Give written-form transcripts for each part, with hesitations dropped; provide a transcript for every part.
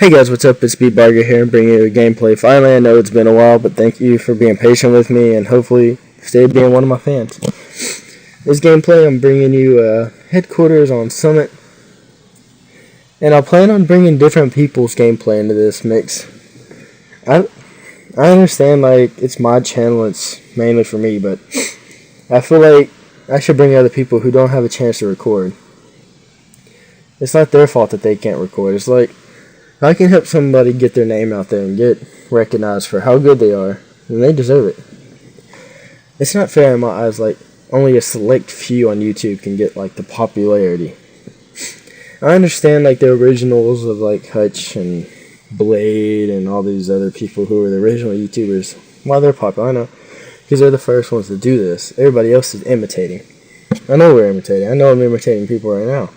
Hey guys, what's up? It's Barger here, bringing you a gameplay. Finally, I know it's been a while, but thank you for being patient with me, and hopefully stay being one of my fans. This gameplay, I'm bringing you headquarters on Summit, and I plan on bringing different people's gameplay into this mix. I understand, like, it's my channel, it's mainly for me, but I feel like I should bring other people who don't have a chance to record. It's not their fault that they can't record. It's like, I can help somebody get their name out there and get recognized for how good they are, and they deserve it. It's not fair in my eyes, like, only a select few on YouTube can get, like, the popularity. I understand, like, the originals of, like, Hutch and Blade and all these other people who were the original YouTubers, why they're popular, I know, because they're the first ones to do this. Everybody else is imitating. I know we're imitating. I know I'm imitating people right now.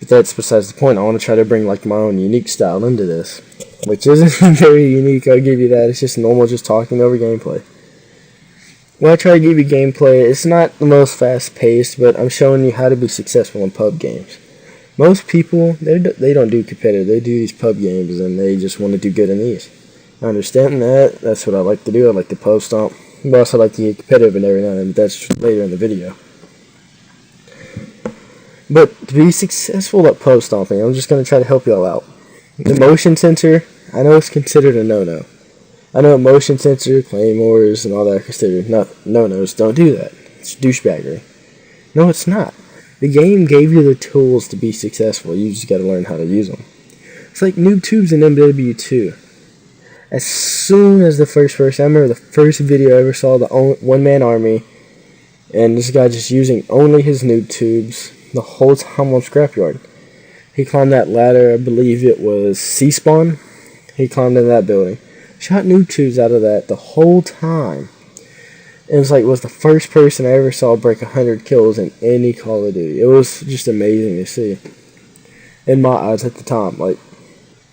But that's besides the point. I want to try to bring, like, my own unique style into this, which isn't very unique, I'll give you that. It's just normal, just talking over gameplay. When I try to give you gameplay, it's not the most fast-paced, but I'm showing you how to be successful in pub games. Most people, they don't do competitive, they do these pub games, and they just want to do good in these. I understand that, that's what I like to do, I like to pub stomp, but I also like to get competitive and every now and then, but that's later in the video. But to be successful at pub stomping, I'm just going to try to help y'all out. The motion sensor, I know it's considered a no-no. I know motion sensor, claymores, and all that are considered no-nos. Don't do that. It's douchebaggery. No, it's not. The game gave you the tools to be successful. You just got to learn how to use them. It's like noob tubes in MW2. As soon as the first person, I remember the first video I ever saw, the one-man army, and this guy just using only his noob tubes the whole time on Scrapyard. He climbed that ladder, I believe it was C-Spawn. He climbed in that building. Shot noob tubes out of that the whole time. It was like, was the first person I ever saw break 100 kills in any Call of Duty. It was just amazing to see. In my eyes at the time, like,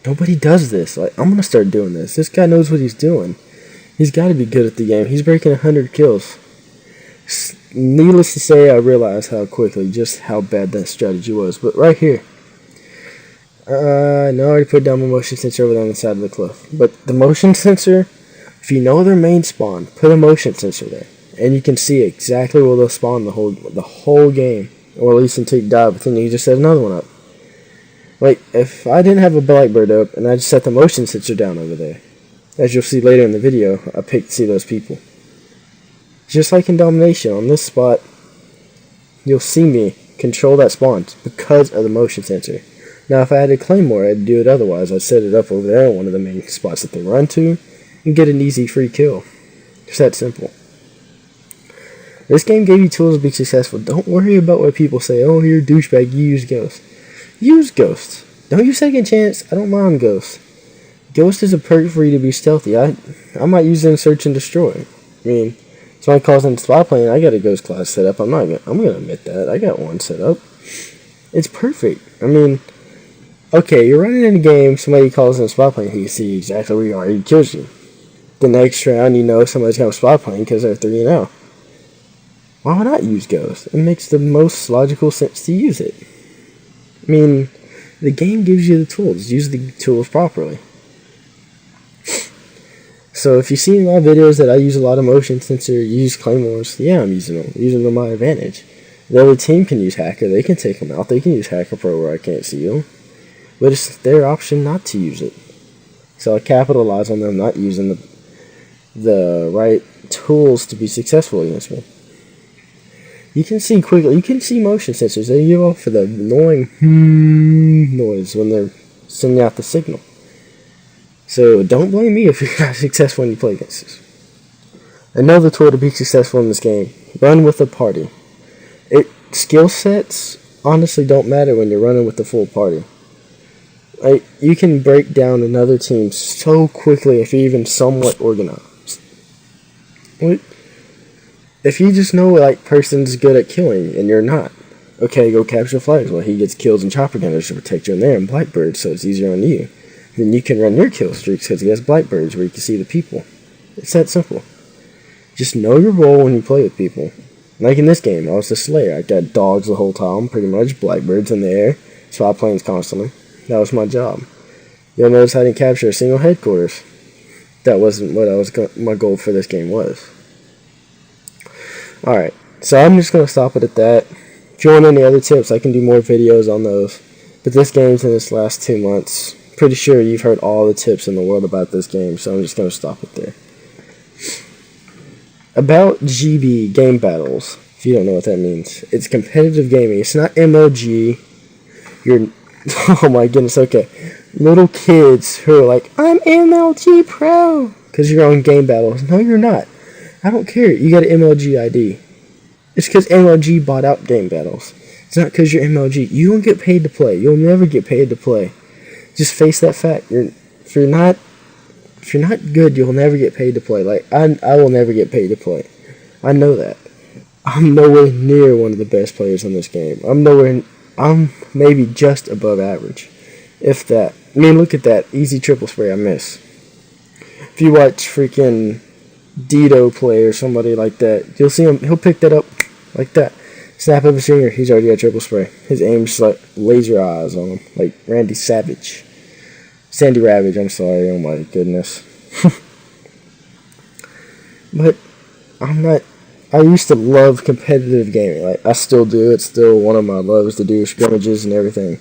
nobody does this. Like, I'm gonna start doing this. This guy knows what he's doing. He's gotta be good at the game. He's breaking 100 kills. Needless to say, I realized just how bad that strategy was. But right here, I already put down my motion sensor over there on the side of the cliff. But the motion sensor, if you know their main spawn, put a motion sensor there, and you can see exactly where they'll spawn the whole game, or at least until you die. But then you just set another one up. Like, if I didn't have a Blackbird up and I just set the motion sensor down over there, as you'll see later in the video, I picked to see those people. Just like in Domination, on this spot, you'll see me control that spawn because of the motion sensor. Now, if I had a Claymore, I'd do it otherwise. I'd set it up over there in one of the main spots that they run to and get an easy free kill. Just that simple. This game gave you tools to be successful. Don't worry about what people say. Oh, you're a douchebag, you use Ghost. Use Ghost. Don't use Second Chance. I don't mind Ghost. Ghost is a perk for you to be stealthy. I might use it in Search and Destroy. I mean, somebody calls in spy plane, I got a Ghost class set up. I'm gonna admit that. I got one set up. It's perfect. I mean, okay, you're running in a game, somebody calls in a spy plane, he can see exactly where you are, he kills you. The next round, you know somebody's got a spy plane because they're 3-0. Why not use Ghost? It makes the most logical sense to use it. I mean, the game gives you the tools. Use the tools properly. So if you see in my videos that I use a lot of motion sensor, use claymores, yeah, I'm using them to my advantage. The other team can use Hacker, they can take them out, they can use Hacker Pro where I can't see them. But it's their option not to use it. So I capitalize on them not using the right tools to be successful against me. You can see quickly, you can see motion sensors, they give off the annoying noise when they're sending out the signal. So don't blame me if you're not successful when you play against this. Another tool to be successful in this game, run with a party. Skill sets honestly don't matter when you're running with the full party. Like, you can break down another team so quickly if you're even somewhat organized. If you just know, like, person's good at killing and you're not, okay, go capture flags. Well, he gets kills and chopper gunners to protect you in there and Blackbird, so it's easier on you. Then you can run your kill streaks because he has Blackbirds where you can see the people. It's that simple. Just know your role when you play with people. Like in this game, I was the Slayer. I got dogs the whole time, pretty much, Blackbirds in the air, spy planes constantly. That was my job. You'll notice I didn't capture a single headquarters. That wasn't what my goal for this game was. Alright, so I'm just going to stop it at that. If you want any other tips, I can do more videos on those. But this game's in its last 2 months. Pretty sure you've heard all the tips in the world about this game, so I'm just going to stop it there. About GB game battles, if you don't know what that means. It's competitive gaming. It's not MLG. Oh my goodness, okay. Little kids who are like, I'm MLG Pro, because you're on game battles. No, you're not. I don't care. You got an MLG ID. It's because MLG bought out game battles. It's not because you're MLG. You don't get paid to play. You'll never get paid to play. Just face that fact. If you're not good, you'll never get paid to play. Like I will never get paid to play. I know that. I'm nowhere near one of the best players in this game. I'm maybe just above average, if that. I mean, look at that easy triple spray I miss. If you watch freaking Dito play or somebody like that, you'll see him. He'll pick that up like that. Snap of his finger, he's already got triple spray. His aim's like laser eyes on him, like Randy Savage. Sandy Ravage, I'm sorry, oh my goodness. But I used to love competitive gaming. Like, I still do. It's still one of my loves to do scrimmages and everything.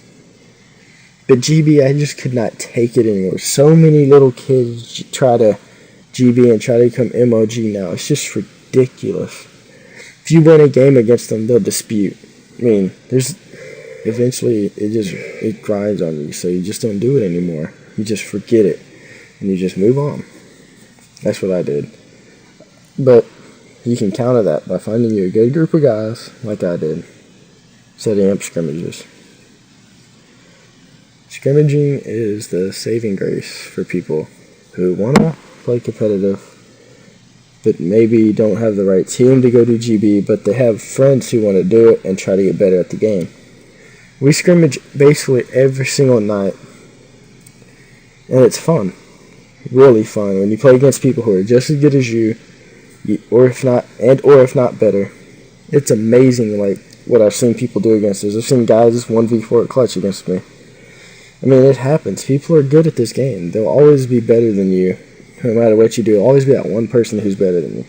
But GB, I just could not take it anymore. So many little kids try to GB and try to become MOG now. It's just ridiculous. If you win a game against them, they'll dispute. I mean, eventually it grinds on you, so you just don't do it anymore. You just forget it, and you just move on. That's what I did. But you can counter that by finding you a good group of guys, like I did, setting up scrimmages. Scrimmaging is the saving grace for people who want to play competitive, but maybe don't have the right team to go to GB, but they have friends who want to do it and try to get better at the game. We scrimmage basically every single night, and it's fun. Really fun when you play against people who are just as good as you, or if not better. It's amazing, like, what I've seen people do against us. I've seen guys 1v4 clutch against me. I mean, it happens. People are good at this game. They'll always be better than you. No matter what you do, there'll always be that one person who's better than you.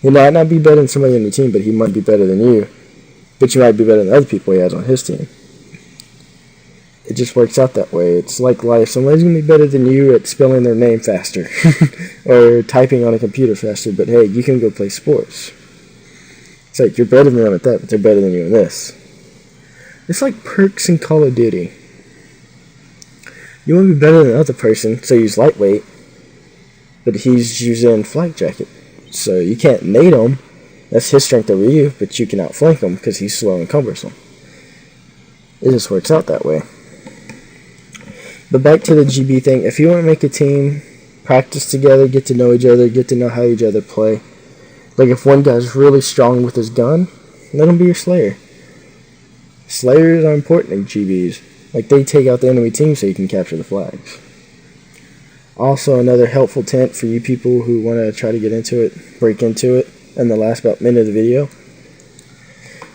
He might not be better than somebody on your team, but he might be better than you. But you might be better than other people he has on his team. It just works out that way. It's like life. Somebody's going to be better than you at spelling their name faster. Or typing on a computer faster. But hey, you can go play sports. It's like, you're better than them at that, but they're better than you in this. It's like perks in Call of Duty. You want to be better than the other person, so use lightweight. But he's using flak jacket. So you can't nade him. That's his strength over you, but you can outflank him because he's slow and cumbersome. It just works out that way. But back to the GB thing. If you want to make a team, practice together, get to know each other, get to know how each other play. Like if one guy's really strong with his gun, let him be your slayer. Slayers are important in GBs. Like they take out the enemy team so you can capture the flags. Also, another helpful tip for you people who want to try to get into it, break into it, in the last about minute of the video.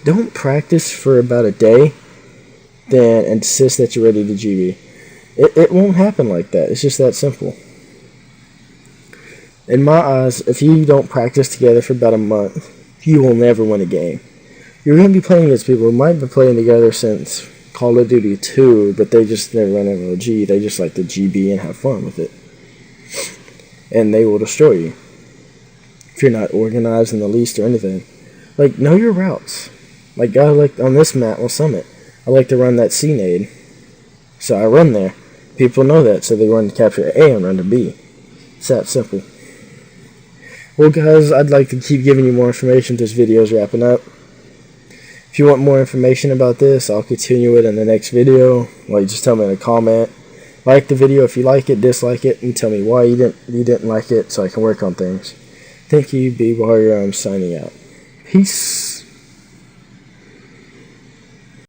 Don't practice for about a day, then insist that you're ready to GB. It won't happen like that. It's just that simple. In my eyes, if you don't practice together for about a month, you will never win a game. You're going to be playing against people who might be playing together since Call of Duty 2, but they just never run MLG. They just like to GB and have fun with it. And they will destroy you if you're not organized in the least or anything. Like, know your routes. Like, on this map on Summit, I like to run that C-nade. So I run there. People know that, so they run to capture A and run to B. It's that simple. Well, guys, I'd like to keep giving you more information. This video is wrapping up. If you want more information about this, I'll continue it in the next video. Like, just tell me in a comment. Like the video if you like it, dislike it, and tell me why you didn't like it so I can work on things. Thank you, B Warrior. I'm signing out. Peace.